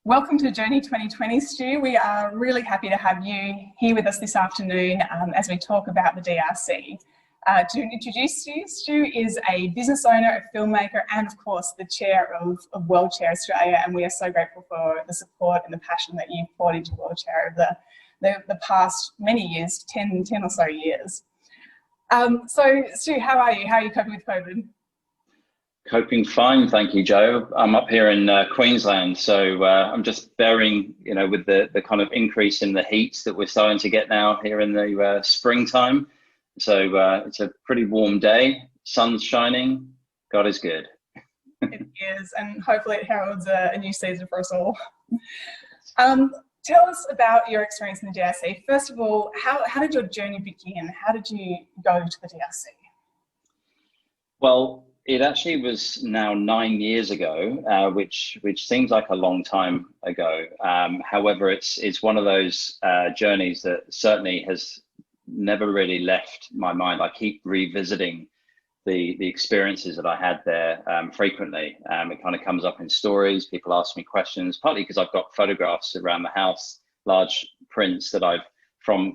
Welcome to Journey 2020, Stu. We are really happy to have you here with us this afternoon as we talk about the DRC. To introduce Stu, Stu is a business owner, a filmmaker, and of course the chair of WorldShare Australia, and we are so grateful for the support and the passion that you've poured into WorldShare over the past many years, 10 or so years. So Stu, how are you? How are you coping with COVID? Coping fine, thank you, Joe. I'm up here in Queensland, so I'm just bearing, with the kind of increase in the heat that we're starting to get now here in the springtime. So it's a pretty warm day, sun's shining, God is good. It is, and hopefully it heralds a new season for us all. Tell us about your experience in the DRC. First of all, how did your journey begin? How did you go to the DRC? Well, it actually was now 9 years ago, which seems like a long time ago. However, it's one of those journeys that certainly has never really left my mind. I keep revisiting the experiences that I had there frequently. It kind of comes up in stories. People ask me questions, partly because I've got photographs around the house, large prints that I've from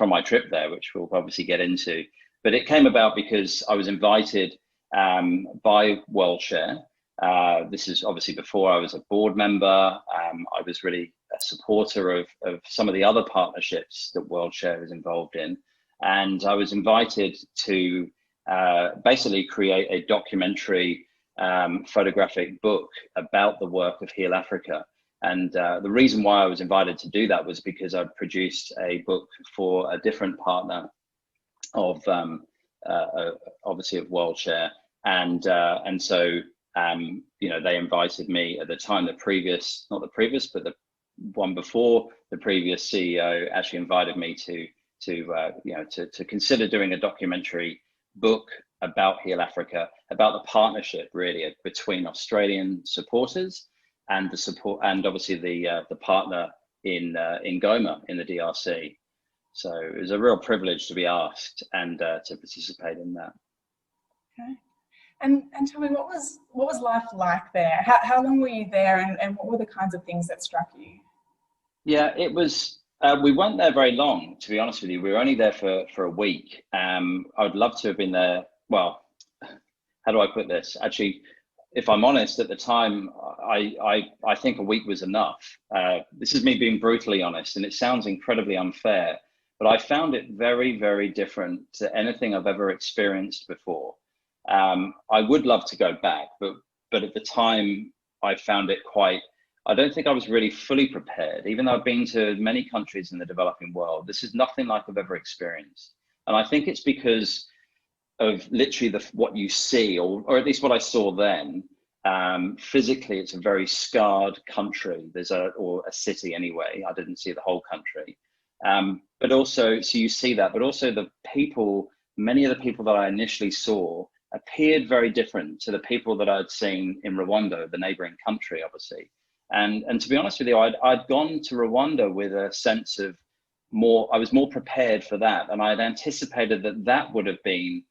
my trip there, which we'll obviously get into. But it came about because I was invited by WorldShare. This is obviously before I was a board member. I was really a supporter of some of the other partnerships that WorldShare is involved in. And I was invited to basically create a documentary photographic book about the work of Heal Africa. And the reason why I was invited to do that was because I'd produced a book for a different partner of obviously of WorldShare, and so they invited me at the time. Not the previous, but the one before the previous CEO actually invited me to consider doing a documentary book about Heal Africa, about the partnership really between Australian supporters and the support, and obviously the partner in Goma in the DRC. So it was a real privilege to be asked and to participate in that. Okay, and tell me, what was life like there? How long were you there, and what were the kinds of things that struck you? Yeah, it was. We weren't there very long, to be honest with you. We were only there for a week. I would love to have been there. Well, how do I put this? Actually, if I'm honest, at the time, I think a week was enough. This is me being brutally honest, and it sounds incredibly unfair. But I found it very, very different to anything I've ever experienced before. I would love to go back, but at the time I found it I don't think I was really fully prepared. Even though I've been to many countries in the developing world, this is nothing like I've ever experienced. And I think it's because of literally what you see, or at least what I saw then. Physically, it's a very scarred country. Or a city anyway. I didn't see the whole country. But also, so you see that, but also the people, many of the people that I initially saw appeared very different to the people that I'd seen in Rwanda, the neighboring country, obviously. And to be honest with you, I'd gone to Rwanda with a sense of I was more prepared for that. And I'd anticipated that would have been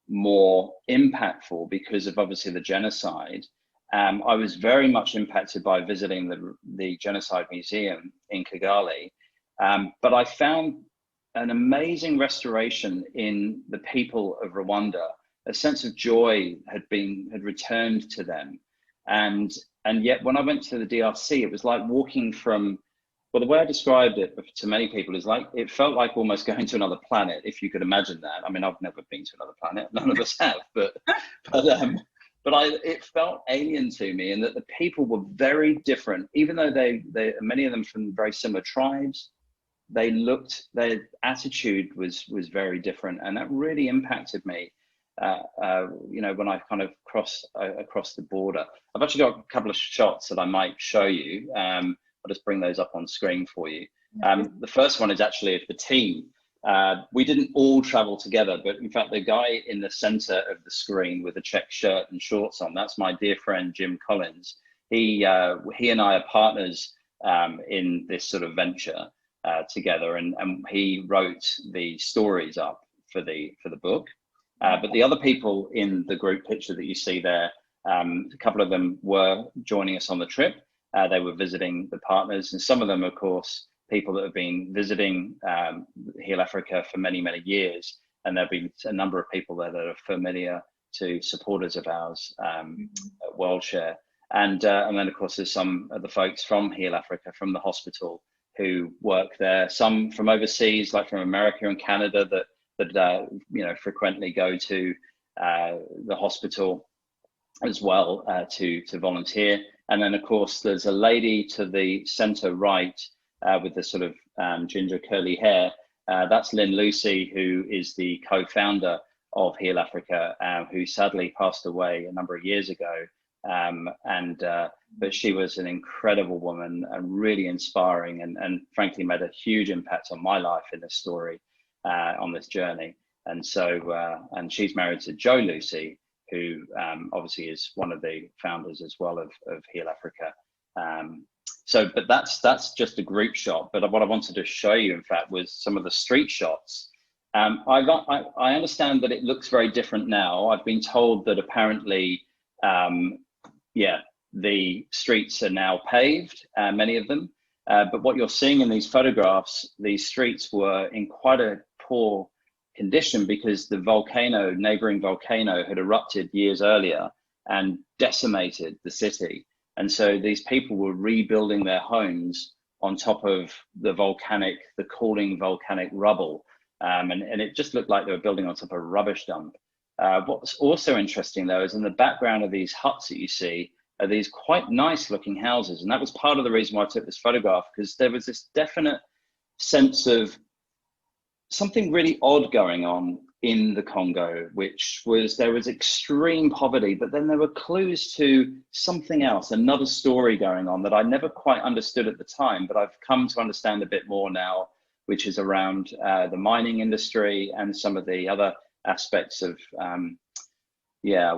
more impactful because of obviously the genocide. I was very much impacted by visiting the Genocide Museum in Kigali. But I found an amazing restoration in the people of Rwanda. A sense of joy had returned to them, and yet when I went to the DRC, it was like walking from. Well, the way I described it to many people is like it felt like almost going to another planet, if you could imagine that. I mean, I've never been to another planet; none of us have, but it felt alien to me, and that the people were very different, even though they many of them from very similar tribes. Their attitude was very different, and that really impacted me. When I kind of crossed across the border. I've actually got a couple of shots that I might show you. I'll just bring those up on screen for you. The first one is actually of the team. We didn't all travel together, but in fact, the guy in the center of the screen with a check shirt and shorts on, that's my dear friend, Jim Collins. He and I are partners in this sort of venture together, and he wrote the stories up for the book. But the other people in the group picture that you see there, a couple of them were joining us on the trip, They were visiting the partners, and some of them, of course, people that have been visiting Heal Africa for many, many years. And there'll be a number of people there that are familiar to supporters of ours at WorldShare. And then, of course, there's some of the folks from Heal Africa, from the hospital, who work there. Some from overseas, like from America and Canada, that you know, frequently go to the hospital as well to volunteer. And then, of course, there's a lady to the center right with the sort of ginger curly hair. That's Lynn Lucy, who is the co-founder of Heal Africa, who sadly passed away a number of years ago. But she was an incredible woman and really inspiring, and frankly made a huge impact on my life in this story, on this journey. And so, and she's married to Joe Lucy, who obviously is one of the founders as well of Heal Africa. But that's just a group shot. But what I wanted to show you, in fact, was some of the street shots. I understand that it looks very different now. I've been told that apparently, the streets are now paved, many of them. But what you're seeing in these photographs, these streets were in quite a poor condition because the neighboring volcano had erupted years earlier and decimated the city. And so these people were rebuilding their homes on top of the cooling volcanic rubble. And it just looked like they were building on top of a rubbish dump. What's also interesting, though, is in the background of these huts that you see are these quite nice looking houses. And that was part of the reason why I took this photograph, because there was this definite sense of something really odd going on in the Congo, which was there was extreme poverty, but then there were clues to something else, another story going on that I never quite understood at the time, but I've come to understand a bit more now, which is around the mining industry and some of the other aspects of,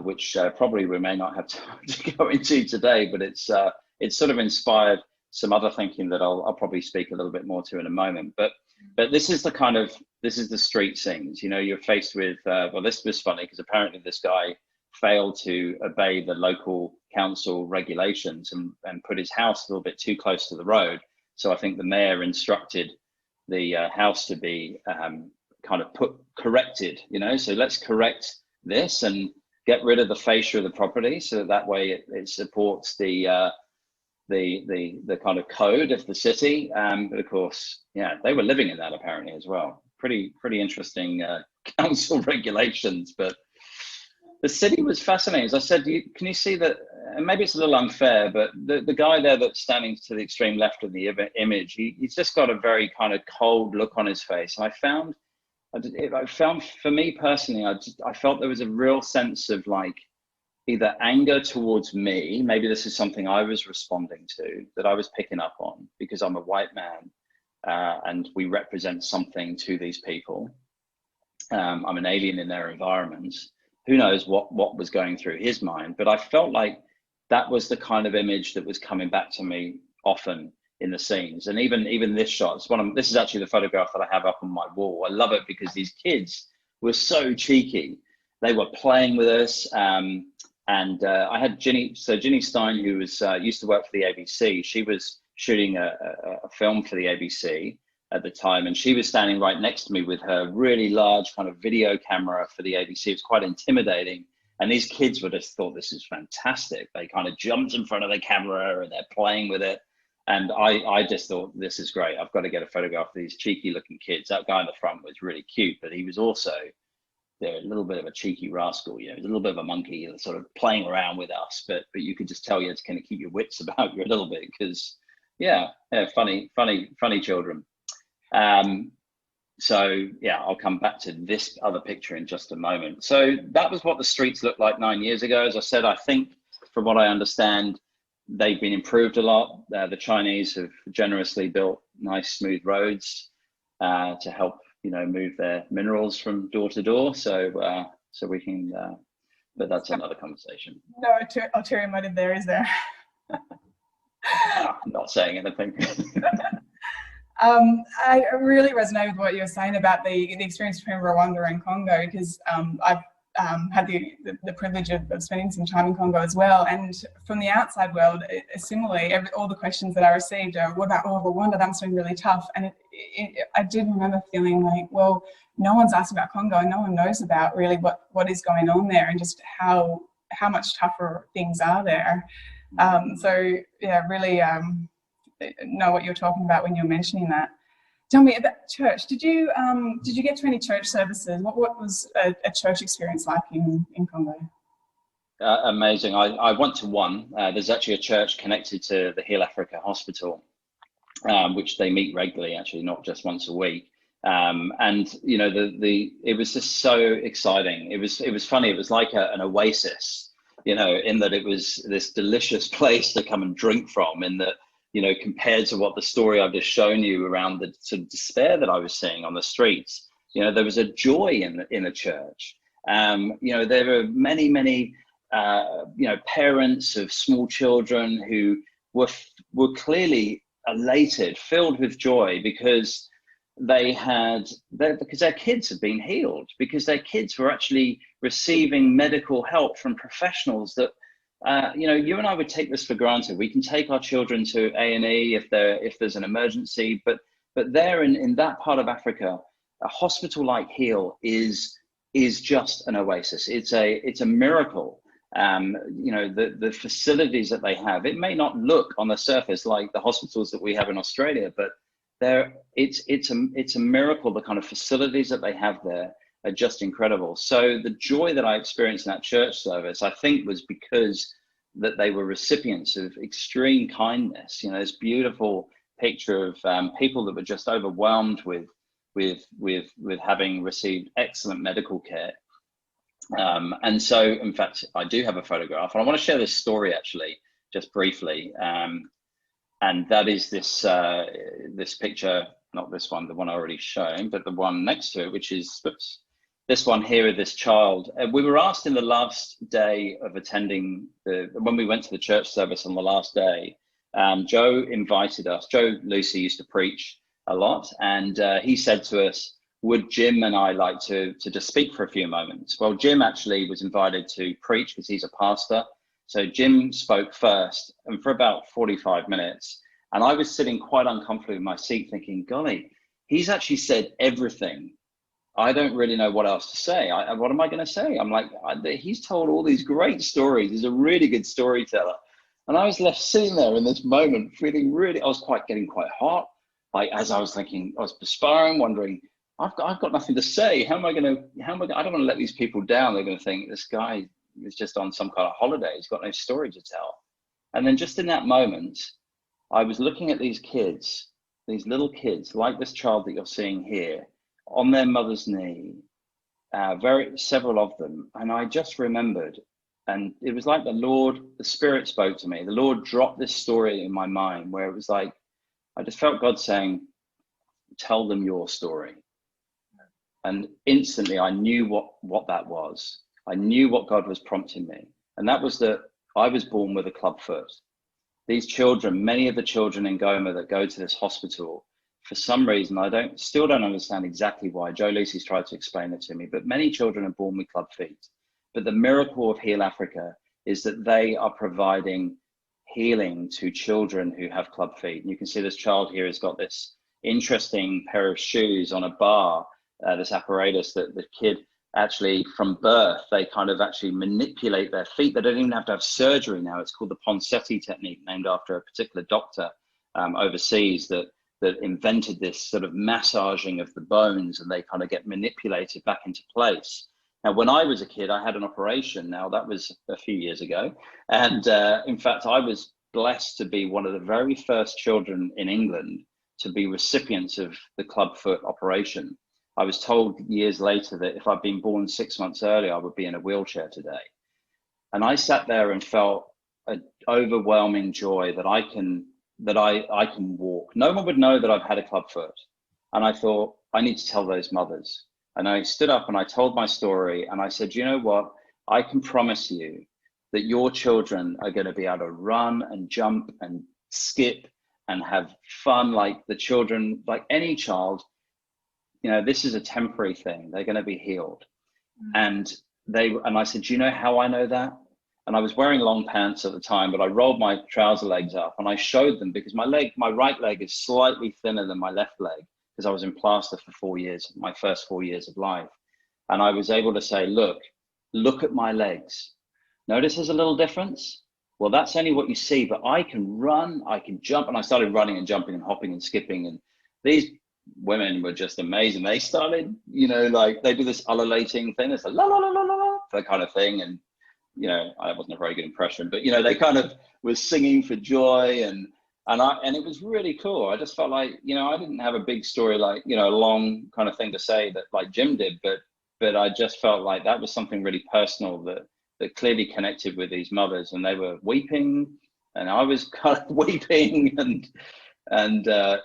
which probably we may not have time to go into today, but it's sort of inspired some other thinking that I'll probably speak a little bit more to in a moment. But this is the street scenes. You know, you're faced with, well, this was funny because apparently this guy failed to obey the local council regulations and put his house a little bit too close to the road. So I think the mayor instructed the house to be kind of corrected, you know, so let's correct this and get rid of the fascia of the property so that way it supports the kind of code of the city. But of course, yeah, they were living in that apparently as well. Pretty interesting council regulations, but the city was fascinating. As I said, can you see that? And maybe it's a little unfair, but the guy there that's standing to the extreme left of the image, he's just got a very kind of cold look on his face. And I found for me personally, I felt there was a real sense of like either anger towards me, maybe this is something I was responding to, that I was picking up on because I'm a white man and we represent something to these people. I'm an alien in their environments. Who knows what was going through his mind, but I felt like that was the kind of image that was coming back to me often in the scenes. And even this shot, this is actually the photograph that I have up on my wall. I love it because these kids were so cheeky. They were playing with us. I had Ginny Stein, who was used to work for the ABC. She was shooting a film for the ABC at the time, and she was standing right next to me with her really large kind of video camera for the ABC. It was quite intimidating, and these kids would have thought this is fantastic. They kind of jumped in front of the camera and they're playing with it, and I just thought, this is great. I've got to get a photograph of these cheeky looking kids. That guy in the front was really cute, but he was also a little bit of a cheeky rascal, you know, a little bit of a monkey sort of playing around with us, but you could just tell you to kind of keep your wits about you a little bit because funny children. So yeah, I'll come back to this other picture in just a moment. So that was what the streets looked like 9 years ago. As I said, I think from what I understand, they've been improved a lot. The Chinese have generously built nice smooth roads to help, you know, move their minerals from door to door. So we can, but that's another conversation. No ulterior motive there, is there? I'm not saying anything. I really resonate with what you were saying about the experience between Rwanda and Congo, because had the privilege of spending some time in Congo as well. And from the outside world, similarly, all the questions that I received are, what about Rwanda? That must have been really tough. And I did remember feeling like, well, no one's asked about Congo and no one knows about really what is going on there and just how much tougher things are there. So yeah, really know what you're talking about when you're mentioning that. Tell me about church. Did you get to any church services? What was a church experience like in Congo? Amazing. I went to one. There's actually a church connected to the Heal Africa Hospital, which they meet regularly, actually, not just once a week. And you know, it was just so exciting. It was funny. It was like an oasis, you know, in that it was this delicious place to come and drink from. In that, you know, compared to what the story I've just shown you around the sort of despair that I was seeing on the streets, you know, there was a joy in the church. You know, there were many, you know, parents of small children who were clearly elated, filled with joy because because their kids had been healed, because their kids were actually receiving medical help from professionals that, you know, you and I would take this for granted. We can take our children to A&E if there's an emergency, but there in that part of Africa, a hospital like Heal is just an oasis. It's a miracle. You know, the facilities that they have, it may not look on the surface like the hospitals that we have in Australia, but it's a miracle. The kind of facilities that they have there are just incredible. So the joy that I experienced in that church service, I think, was because that they were recipients of extreme kindness. You know, this beautiful picture of people that were just overwhelmed with having received excellent medical care. And so, in fact, I do have a photograph, and I want to share this story actually, just briefly. And that is this picture, not this one, the one I already shown, but the one next to it, which is, oops, this one here of this child. We were asked in the last day of attending when we went to the church service on the last day, Joe invited us. Joe Lucy used to preach a lot, and he said to us, would Jim and I like to just speak for a few moments? Well, Jim actually was invited to preach because he's a pastor. So Jim spoke first, and for about 45 minutes, and I was sitting quite uncomfortably in my seat thinking, golly, he's actually said everything. I don't really know what else to say. What am I going to say? I'm like, he's told all these great stories. He's a really good storyteller. And I was left sitting there in this moment feeling really, I was getting quite hot. Like, as I was thinking, I was perspiring, wondering, I've got nothing to say. I don't want to let these people down. They're going to think this guy is just on some kind of holiday. He's got no story to tell. And then just in that moment, I was looking at these kids, these little kids, like this child that you're seeing here, on their mother's knee, several of them. And I just remembered, and it was like the Spirit spoke to me. The Lord dropped this story in my mind where it was like, I just felt God saying, tell them your story. And instantly I knew what that was. I knew what God was prompting me. And that was that I was born with a club foot. These children, many of the children in Goma that go to this hospital, for some reason, I still don't understand exactly why. Joe Lucy's tried to explain it to me, but many children are born with club feet. But the miracle of Heal Africa is that they are providing healing to children who have club feet. And you can see this child here has got this interesting pair of shoes on a bar, this apparatus that the kid actually from birth, they kind of actually manipulate their feet. They don't even have to have surgery now. It's called the Ponseti technique, named after a particular doctor overseas that invented this sort of massaging of the bones, and they kind of get manipulated back into place. Now, when I was a kid, I had an operation. Now, that was a few years ago. And in fact, I was blessed to be one of the very first children in England to be recipients of the clubfoot operation. I was told years later that if I'd been born 6 months earlier, I would be in a wheelchair today. And I sat there and felt an overwhelming joy that I can walk. No one would know that I've had a clubfoot. And I thought, I need to tell those mothers. And I stood up and I told my story, and I said, you know what? I can promise you that your children are going to be able to run and jump and skip and have fun like the children, like any child. You know, this is a temporary thing. They're going to be healed. And and I said, do you know how I know that? And I was wearing long pants at the time, but I rolled my trouser legs up and I showed them because my right leg is slightly thinner than my left leg because I was in plaster for 4 years, my first 4 years of life. And I was able to say, look at my legs. Notice there's a little difference? Well, that's only what you see, but I can run, I can jump. And I started running and jumping and hopping and skipping. And these women were just amazing. They started, like they do this ululating thing. It's like la la la la la, that kind of thing. And I wasn't a very good impression, but they kind of was singing for joy, and it was really cool. I just felt like I didn't have a big story, like a long kind of thing to say that like Jim did, but I just felt like that was something really personal that clearly connected with these mothers, and they were weeping, and I was kind of weeping, and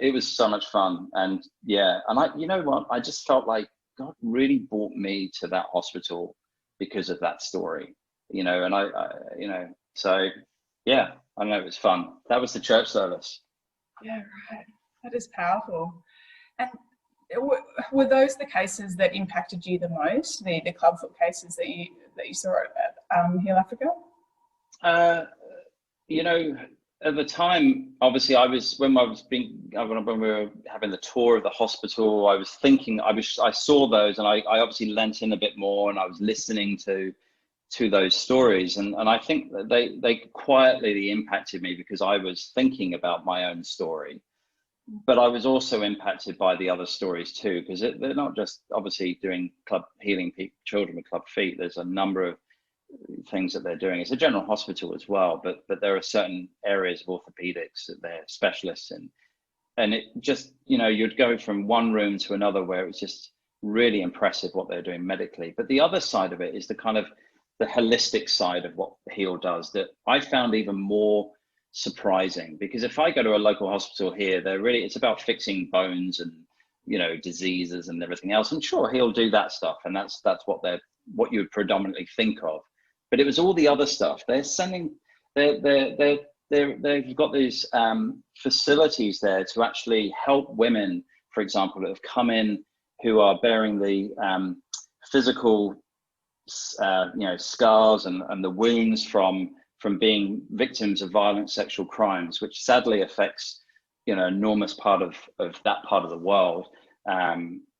it was so much fun. And I just felt like God really brought me to that hospital because of that story. So yeah, I know, it was fun. That was the church service. Yeah, right. That is powerful. And were those the cases that impacted you the most, the clubfoot cases that you saw at Heal Africa? At the time, obviously, when we were having the tour of the hospital, I was thinking, I saw those, and I obviously lent in a bit more, and I was listening to those stories, and I think that they quietly impacted me because I was thinking about my own story, but I was also impacted by the other stories too, because they're not just obviously doing healing children with club feet. There's a number of things that they're doing. It's a general hospital as well, but there are certain areas of orthopedics that they're specialists in, and it just you'd go from one room to another where it was just really impressive what they're doing medically. But the other side of it is the kind of the holistic side of what Heal does that I found even more surprising, because if I go to a local hospital here, it's about fixing bones and diseases and everything else, and sure, Heal do that stuff, and that's what you would predominantly think of, but it was all the other stuff. They're sending they've got these facilities there to actually help women, for example, that have come in who are bearing the physical scars and the wounds from being victims of violent sexual crimes, which sadly affects enormous part of that part of the world.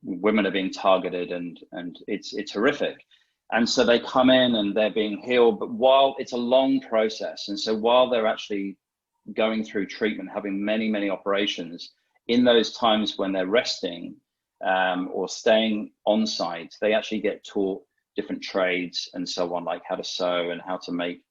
Women are being targeted, and it's horrific. And so they come in and they're being healed, but while it's a long process, and so while they're actually going through treatment, having many operations, in those times when they're resting or staying on site, they actually get taught different trades and so on, like how to sew and how to make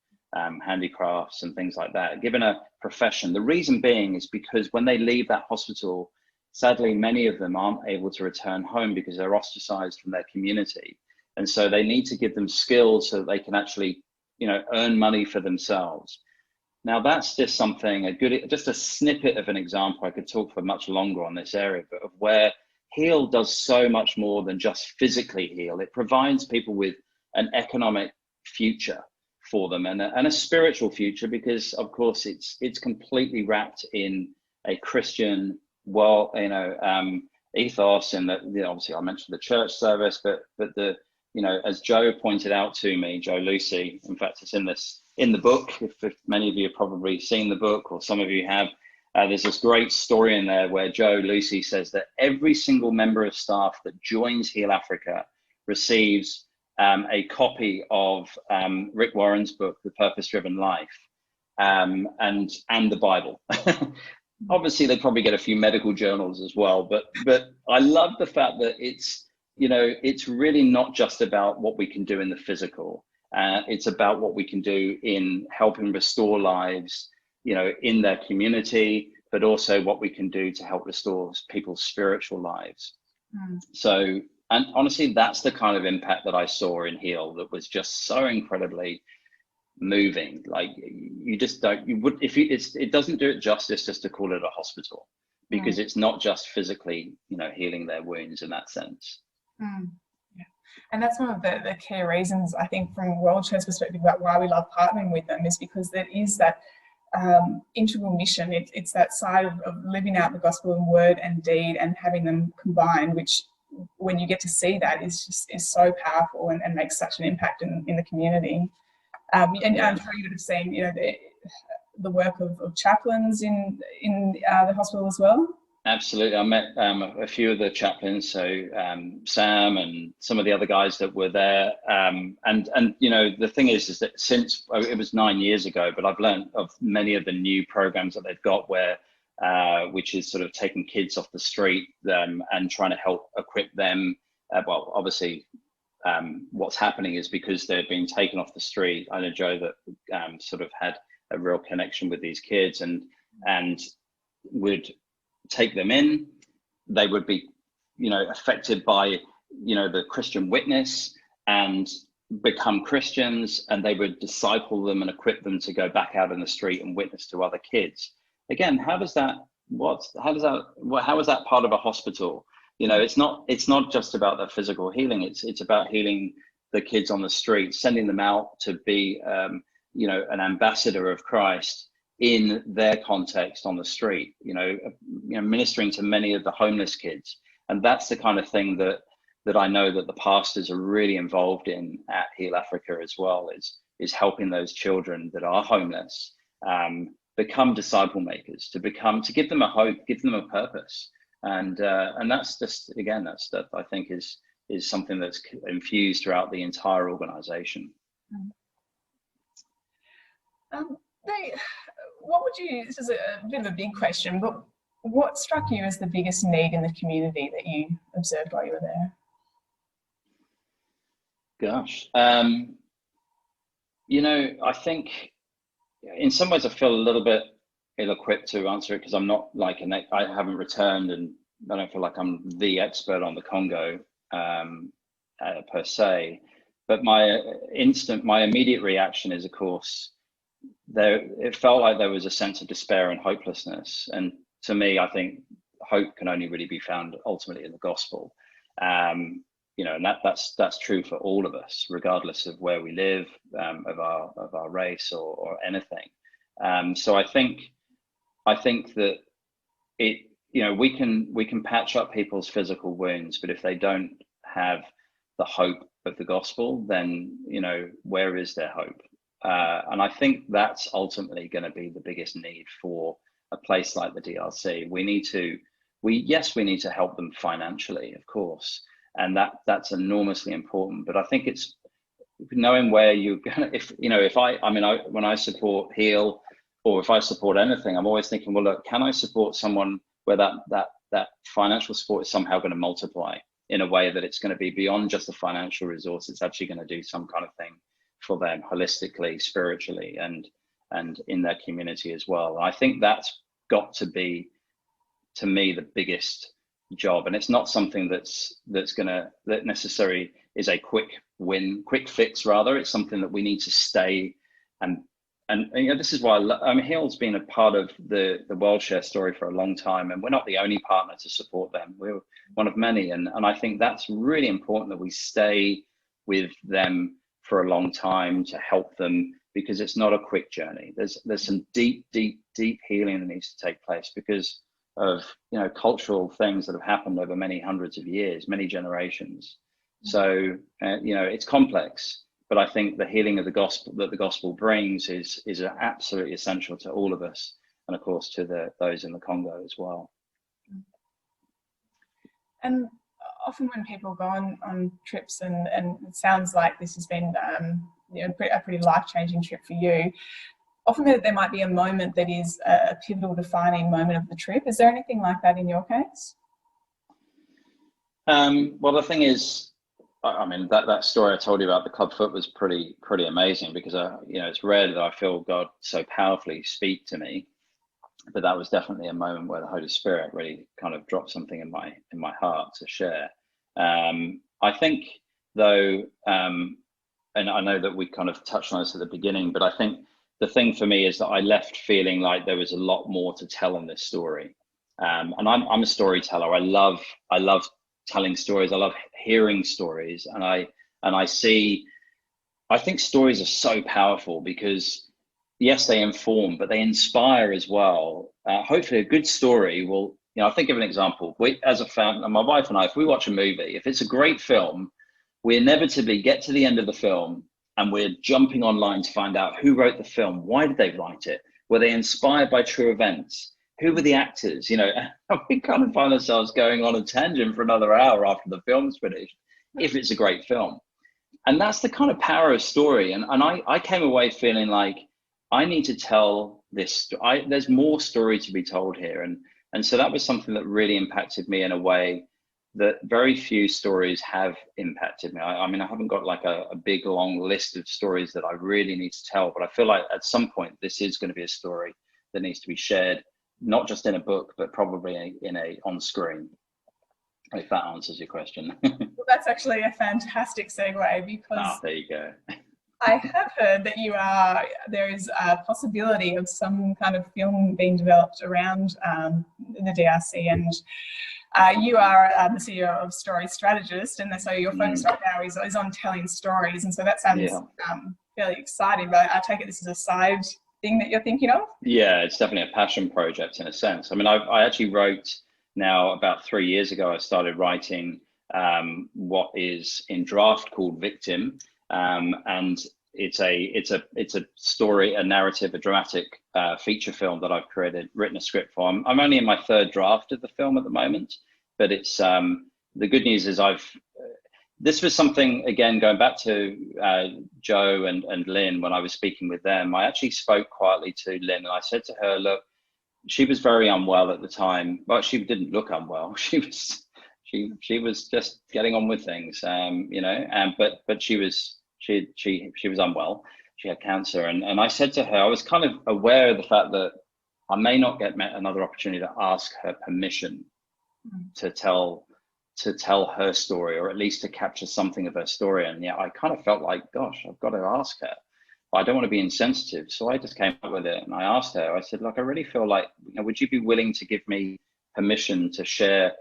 handicrafts and things like that, given a profession. The reason being is because when they leave that hospital, sadly, many of them aren't able to return home because they're ostracized from their community. And so they need to give them skills so that they can actually, earn money for themselves. Now that's just something, just a snippet of an example. I could talk for much longer on this area, but of where Heal does so much more than just physically heal. It provides people with an economic future for them, and a spiritual future, because of course it's completely wrapped in a Christian ethos. And that, obviously I mentioned the church service, but the as Joe pointed out to me, Joe Lucy, in fact it's in the book, if many of you have probably seen the book, or some of you have, there's this great story in there where Joe Lucy says that every single member of staff that joins Heal Africa receives a copy of Rick Warren's book, The Purpose-Driven Life, and the Bible. Obviously, they probably get a few medical journals as well, but I love the fact that it's really not just about what we can do in the physical. It's about what we can do in helping restore lives, in their community, but also what we can do to help restore people's spiritual lives. So, and honestly, that's the kind of impact that I saw in Heal that was just so incredibly moving. Like it doesn't do it justice just to call it a hospital, because it's not just physically, healing their wounds in that sense. Yeah. And that's one of the key reasons, I think, from WorldShare's perspective about why we love partnering with them, is because there is that integral mission. It's that side of living out the gospel in word and deed and having them combined, which when you get to see that is so powerful and makes such an impact in the community. And I'm sure you would have seen, you know, the work of chaplains in the hospital as well. Absolutely. I met a few of the chaplains, so Sam and some of the other guys that were there. And you know, the thing is that since it was 9 years ago, but I've learned of many of the new programs that they've got where, which is sort of taking kids off the street and trying to help equip them. Well, obviously, what's happening is because they're being taken off the street. I know Joe that sort of had a real connection with these kids and would take them in. They would be, you know, affected by, you know, the Christian witness and become Christians, and they would disciple them and equip them to go back out in the street and witness to other kids. Again, how is that part of a hospital? You know, it's not just about the physical healing. It's about healing the kids on the street, sending them out to be, you know, an ambassador of Christ in their context on the street, you know, ministering to many of the homeless kids. And that's the kind of thing that I know that the pastors are really involved in at Heal Africa as well, is helping those children that are homeless become disciple makers, to give them a hope, give them a purpose. And that's just, again, that I think is something that's infused throughout the entire organization. What would you, this is a bit of a big question, but what struck you as the biggest need in the community that you observed while you were there? Gosh, you know, I think in some ways I feel a little bit ill-equipped to answer it because I'm not like I haven't returned, and I don't feel like I'm the expert on the Congo per se. But my immediate reaction is, of course, it felt like there was a sense of despair and hopelessness. And to me, I think hope can only really be found ultimately in the gospel. You know, and that's true for all of us, regardless of where we live, of our race or anything. So I think that you know, we can patch up people's physical wounds, but if they don't have the hope of the gospel, then, you know, where is their hope? And I think that's ultimately going to be the biggest need for a place like the DRC. We need to help them financially, of course, and that's enormously important. But I think it's knowing where you're going to, when I support Heal, or if I support anything, I'm always thinking, well, look, can I support someone where that financial support is somehow going to multiply in a way that it's going to be beyond just the financial resource. It's actually going to do some kind of thing for them holistically, spiritually, and in their community as well. And I think that's got to be, to me, the biggest job. And it's not something that necessarily is a quick fix. Rather, it's something that we need to stay and you know, this is why Heal's been a part of the WorldShare story for a long time, and we're not the only partner to support them. We're one of many, and I think that's really important, that we stay with them for a long time to help them, because it's not a quick journey. There's some deep healing that needs to take place because of, you know, cultural things that have happened over many hundreds of years, many generations. So you know, it's complex. But I think the healing of the gospel that the gospel brings is absolutely essential to all of us, and of course to those in the Congo as well. And often when people go on trips, and it sounds like this has been you know, a pretty life-changing trip for you, often there might be a moment that is a pivotal, defining moment of the trip. Is there anything like that in your case? Well, the thing is, I mean, that story I told you about the club foot was pretty amazing, because you know, it's rare that I feel God so powerfully speak to me, but that was definitely a moment where the Holy Spirit really kind of dropped something in my heart to share. I think though, and I know that we kind of touched on this at the beginning, but I think the thing for me is that I left feeling like there was a lot more to tell in this story. And I'm a storyteller. I love telling stories. I love hearing stories, and I think stories are so powerful because, yes, they inform, but they inspire as well. Hopefully a good story will I'll think of an example. We, as a family, my wife and I, if we watch a movie, if it's a great film, we inevitably get to the end of the film and we're jumping online to find out who wrote the film. Why did they write it? Were they inspired by true events? Who were the actors? We kind of find ourselves going on a tangent for another hour after the film's finished, if it's a great film. And that's the kind of power of story. And I came away feeling like I need to tell this. There's more story to be told here. And so that was something that really impacted me in a way that very few stories have impacted me. I mean, I haven't got like a big, long list of stories that I really need to tell, but I feel like at some point, this is going to be a story that needs to be shared, not just in a book, but probably on screen, if that answers your question. Well, that's actually a fantastic segue, because there you go. I have heard that there is a possibility of some kind of film being developed around the DRC, and you are the CEO of Strategist, and so your focus right now is on telling stories, and so that sounds fairly exciting, but I take it this is a side thing that you're thinking of? Yeah, it's definitely a passion project in a sense. I mean, I actually wrote now about 3 years ago, I started writing what is in draft called Victim. And it's a story, a narrative, a dramatic feature film that I've written a script for. I'm only in my third draft of the film at the moment, but it's the good news is this was something, again, going back to Joe and Lynn, when I was speaking with them, I actually spoke quietly to Lynn and I said to her, look, she was very unwell at the time. Well, she didn't look unwell. She was just getting on with things, but she was unwell. She had cancer. And I said to her, I was kind of aware of the fact that I may not get another opportunity to ask her permission to tell her story, or at least to capture something of her story. And yeah, I kind of felt like, gosh, I've got to ask her. But I don't want to be insensitive. So I just came up with it and I asked her, I said, look, I really feel like, would you be willing to give me permission to share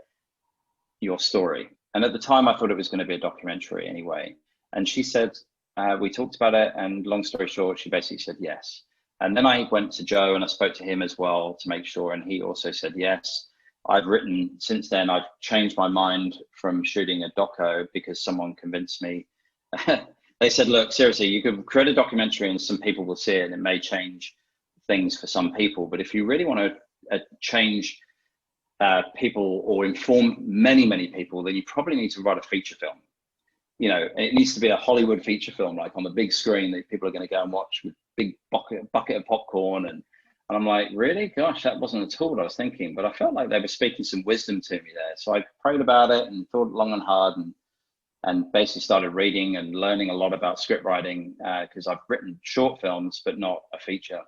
your story? And at the time I thought it was going to be a documentary anyway. And she said, we talked about it, and long story short, she basically said yes. And then I went to Joe and I spoke to him as well to make sure, and he also said yes. Since then, I've changed my mind from shooting a doco because someone convinced me. They said, look, seriously, you could create a documentary and some people will see it and it may change things for some people. But if you really want to change people or inform many, many people, then you probably need to write a feature film. It needs to be a Hollywood feature film, like on the big screen that people are going to go and watch with big bucket of popcorn. And I'm like, really? Gosh, that wasn't at all what I was thinking. But I felt like they were speaking some wisdom to me there. So I prayed about it and thought long and hard, and basically started reading and learning a lot about script writing, because I've written short films, but not a feature.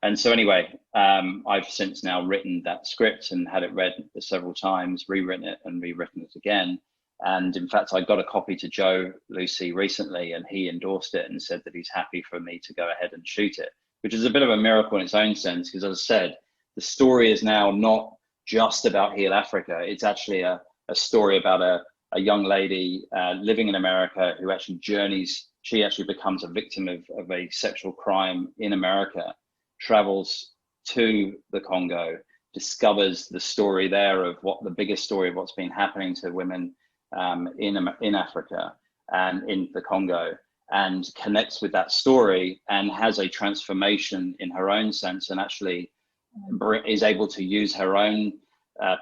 And so anyway, I've since now written that script and had it read several times, rewritten it and rewritten it again. And in fact, I got a copy to Joe Lucy recently, and he endorsed it and said that he's happy for me to go ahead and shoot it, which is a bit of a miracle in its own sense, because as I said, the story is now not just about Heal Africa. It's actually a story about a young lady living in America who actually journeys. She actually becomes a victim of a sexual crime in America, travels to the Congo, discovers the story there of the biggest story of what's been happening to women in Africa and in the Congo, and connects with that story and has a transformation in her own sense, and actually is able to use her own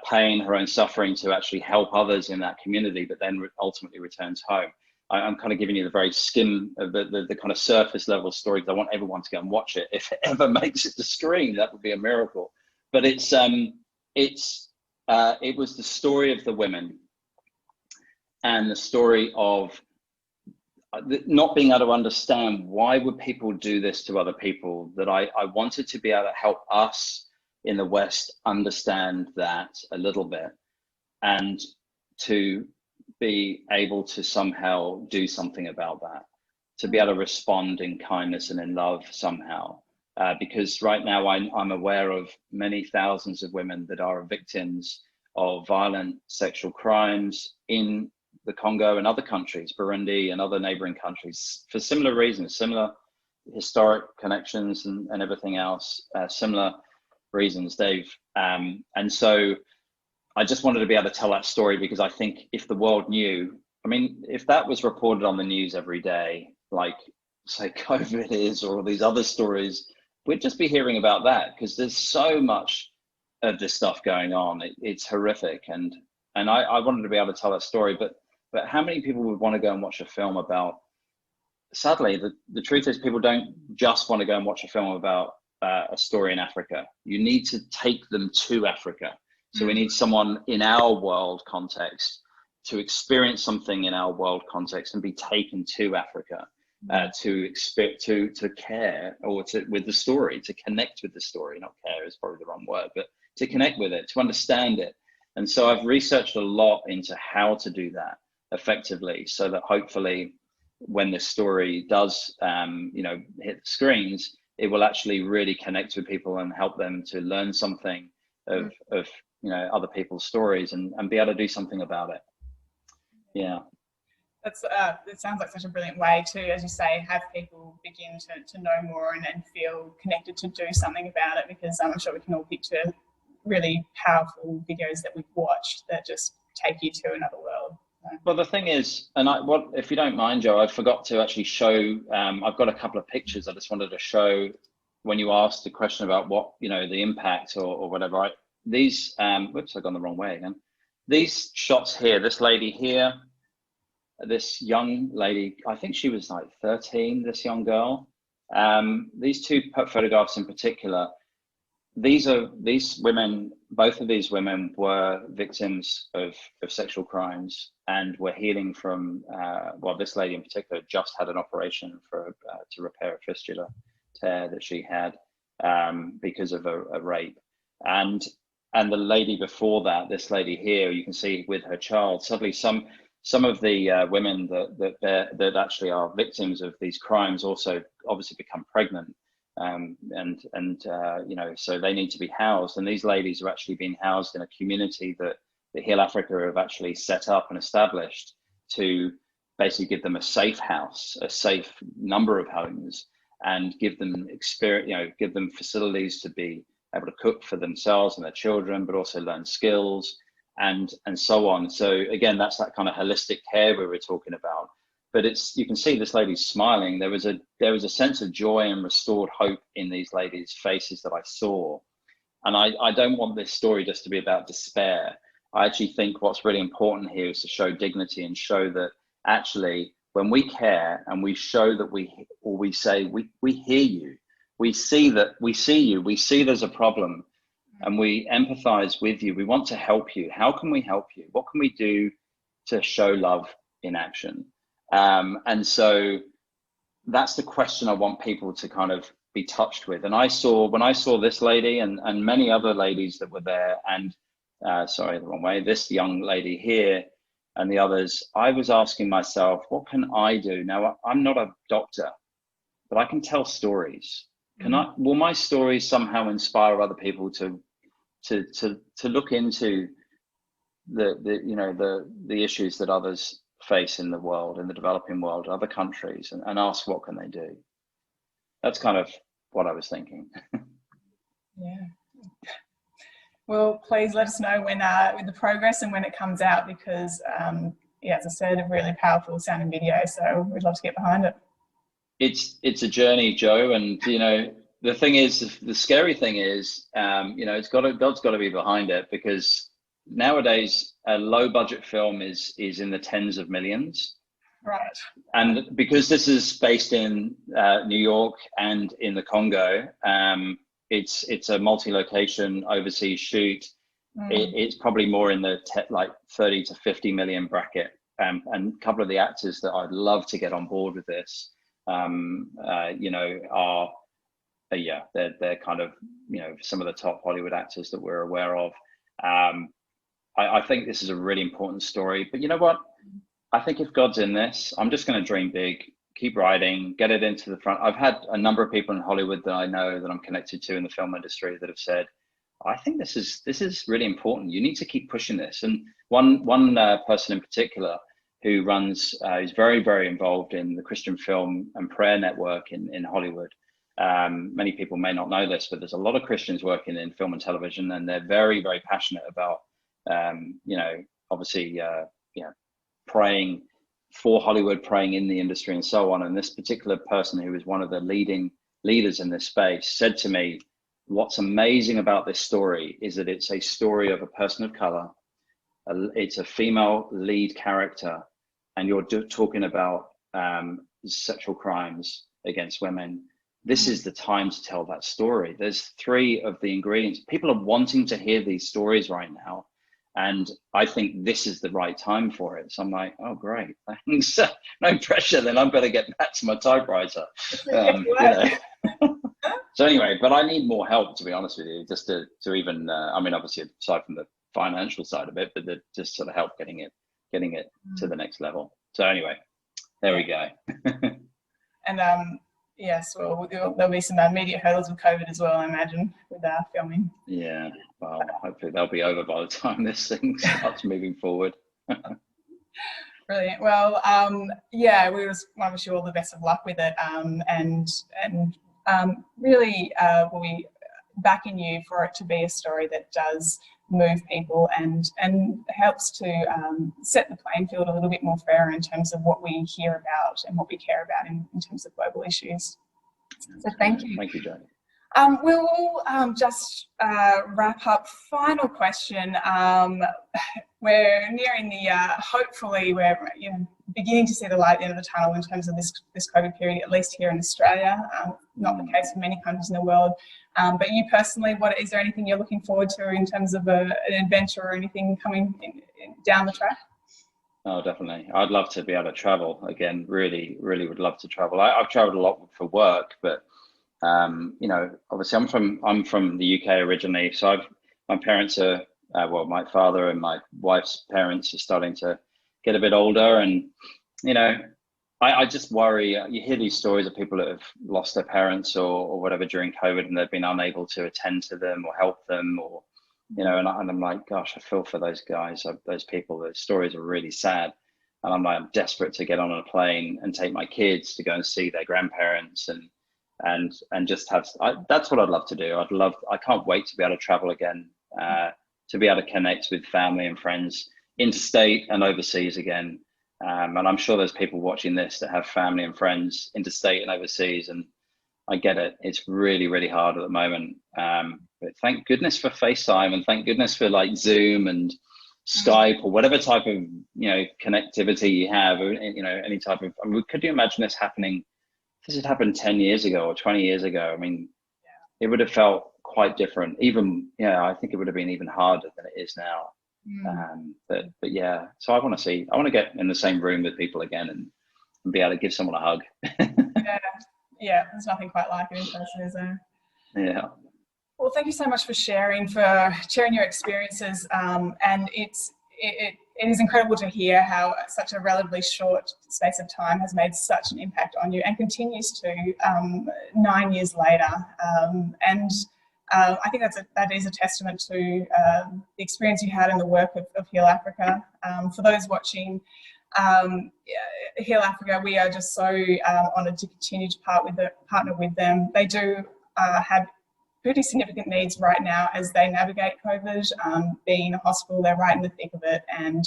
pain, her own suffering to actually help others in that community, but then ultimately returns home. I'm kind of giving you the very skim of the kind of surface level story, because I want everyone to go and watch it. If it ever makes it to screen, that would be a miracle. But it was the story of the women, and the story of not being able to understand why would people do this to other people, that I wanted to be able to help us in the West understand that a little bit, and to be able to somehow do something about that, to be able to respond in kindness and in love somehow. Because right now I'm aware of many thousands of women that are victims of violent sexual crimes in the Congo and other countries, Burundi and other neighboring countries, for similar reasons, similar historic connections and everything else, similar reasons. And so I just wanted to be able to tell that story, because I think if the world knew, I mean, if that was reported on the news every day, like say COVID is, or all these other stories, we'd just be hearing about that, because there's so much of this stuff going on. It's horrific. And I wanted to be able to tell that story, but how many people would want to go and watch a film about, sadly, the truth is people don't just want to go and watch a film about a story in Africa. You need to take them to Africa. So we need someone in our world context to experience something in our world context and be taken to Africa to care, or with the story, to connect with the story. Not care is probably the wrong word, but to connect with it, to understand it. And so I've researched a lot into how to do that effectively, so that hopefully when this story does hit the screens, it will actually really connect with people and help them to learn something of other people's stories, and be able to do something about it. Yeah. It sounds like such a brilliant way to, as you say, have people begin to know more and feel connected to do something about it, because I'm sure we can all picture really powerful videos that we've watched that just take you to another world. Well, the thing is, and if you don't mind, Joe, I forgot to actually show, I've got a couple of pictures I just wanted to show when you asked the question about what, the impact or whatever. These, whoops, I've gone the wrong way again. These shots here, this lady here, this young lady, I think she was like 13, this young girl. These two photographs in particular, these women, both of these women were victims of sexual crimes and were healing from, this lady in particular just had an operation to repair a fistula tear that she had because of a rape. And the lady before that, this lady here, you can see with her child, suddenly some of the women that actually are victims of these crimes also obviously become pregnant. So they need to be housed, and these ladies are actually being housed in a community that Heal Africa have actually set up and established to basically give them a safe house, a safe number of homes, and give them experience, give them facilities to be able to cook for themselves and their children, but also learn skills and so on. So again, that's that kind of holistic care we were talking about. But you can see this lady's smiling. There was a sense of joy and restored hope in these ladies' faces that I saw. And I don't want this story just to be about despair. I actually think what's really important here is to show dignity and show that actually when we care and we show that we say, we hear you, we see you, we see there's a problem, and we empathize with you. We want to help you. How can we help you? What can we do to show love in action? And so that's the question I want people to kind of be touched with. And when I saw this lady and many other ladies that were there, and sorry, the wrong way, this young lady here and the others, I was asking myself, what can I do? Now, I'm not a doctor, but I can tell stories. Will my stories somehow inspire other people to look into the issues that others face in the world, in the developing world, other countries, and ask what can they do? That's kind of what I was thinking. Yeah. Well, please let us know when with the progress and when it comes out, because as I said, a really powerful sounding video, so we'd love to get behind it. It's a journey, Joe, and the thing is, the scary thing is, God's got to be behind it, because nowadays a low budget film is in the tens of millions. Right. And because this is based in New York and in the Congo, it's a multi-location overseas shoot. It's probably more in the 30 to 50 million bracket. And a couple of the actors that I'd love to get on board with this, they're kind of, some of the top Hollywood actors that we're aware of. I think this is a really important story, but you know what? I think if God's in this, I'm just going to dream big, keep writing, get it into the front. I've had a number of people in Hollywood that I know that I'm connected to in the film industry that have said, I think this is really important. You need to keep pushing this. And one person in particular who runs, is very, very involved in the Christian Film and Prayer Network in Hollywood. Many people may not know this, but there's a lot of Christians working in film and television, and they're very, very passionate about you know, obviously, you know, praying for Hollywood, praying in the industry and so on. And this particular person, who was one of the leading leaders in this space, said to me, what's amazing about this story is that it's a story of a person of color. It's a female lead character, and you're talking about sexual crimes against women. This is the time to tell that story. There's three of the ingredients. People are wanting to hear these stories right now. And I think this is the right time for it. So I'm like, oh, great, thanks. No pressure, then I'm better get back to my typewriter. You know. So anyway, but I need more help, to be honest with you, just to even, I mean, obviously, aside from the financial side of it, but just sort of help getting it to the next level. So anyway, there we go. And yes, well, there'll be some immediate hurdles with COVID as well, I imagine, with filming. Yeah, well, hopefully they'll be over by the time this thing starts moving forward. Brilliant. Well, yeah, we just want to wish you all the best of luck with it, and really we'll be backing you for it to be a story that does move people and helps to set the playing field a little bit more fair in terms of what we hear about and what we care about in terms of global issues. So thank you. Thank you, Jane. We'll just wrap up. Final question. We're nearing the, hopefully we're beginning to see the light at the end of the tunnel in terms of this COVID period, at least here in Australia. Not the case for many countries in the world. But you personally, is there anything you're looking forward to in terms of an adventure or anything coming down the track? Oh, definitely. I'd love to be able to travel again. Really, really would love to travel. I've traveled a lot for work, but you know, obviously I'm from the UK originally, so my parents are well, my father and my wife's parents are starting to get a bit older, and you know, I just worry. You hear these stories of people that have lost their parents or whatever during COVID, and they've been unable to attend to them or help them, or you know, and I'm like, gosh, I feel for those guys, those people. Those stories are really sad, and I'm like, I'm desperate to get on a plane and take my kids to go and see their grandparents and just have. That's what I'd love to do. I can't wait to be able to travel again, to be able to connect with family and friends interstate and overseas again. And I'm sure there's people watching this that have family and friends interstate and overseas, and I get it. It's really, really hard at the moment. But thank goodness for FaceTime, and thank goodness for like Zoom and Skype or whatever type of, you know, connectivity you have, or, you know, any type of, I mean, could you imagine this happening? If this had happened 10 years ago or 20 years ago, I mean, it would have felt quite different. Even, I think it would have been even harder than it is now. But yeah, so I want to get in the same room with people again and be able to give someone a hug. Yeah, there's nothing quite like it in person, is there? Yeah. Well, thank you so much for sharing your experiences, and it is incredible to hear how such a relatively short space of time has made such an impact on you and continues to 9 years later. And I think that is a testament to the experience you had in the work of Heal Africa. For those watching, Heal Africa, we are just so honoured to continue to partner with them. They do have pretty significant needs right now as they navigate COVID. Being in a hospital, they're right in the thick of it, and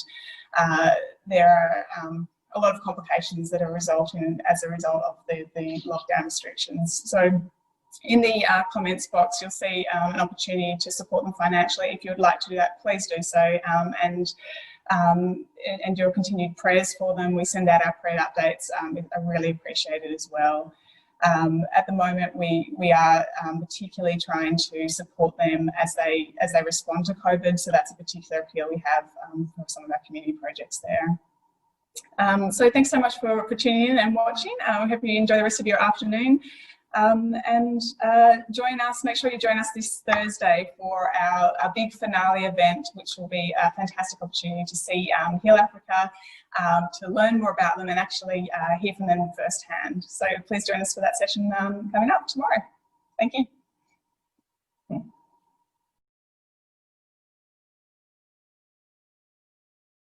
there are a lot of complications that are resulting as a result of the lockdown restrictions. So in the comments box, you'll see an opportunity to support them financially. If you would like to do that, please do so, and your continued prayers for them. We send out our prayer updates. I really appreciate it as well. At the moment, we are particularly trying to support them as they respond to COVID. So that's a particular appeal we have for some of our community projects there. So thanks so much for tuning in and watching. I hope you enjoy the rest of your afternoon. And join us, make sure you join us this Thursday for our big finale event, which will be a fantastic opportunity to see Heal Africa, to learn more about them and actually hear from them firsthand. So please join us for that session coming up tomorrow. Thank you.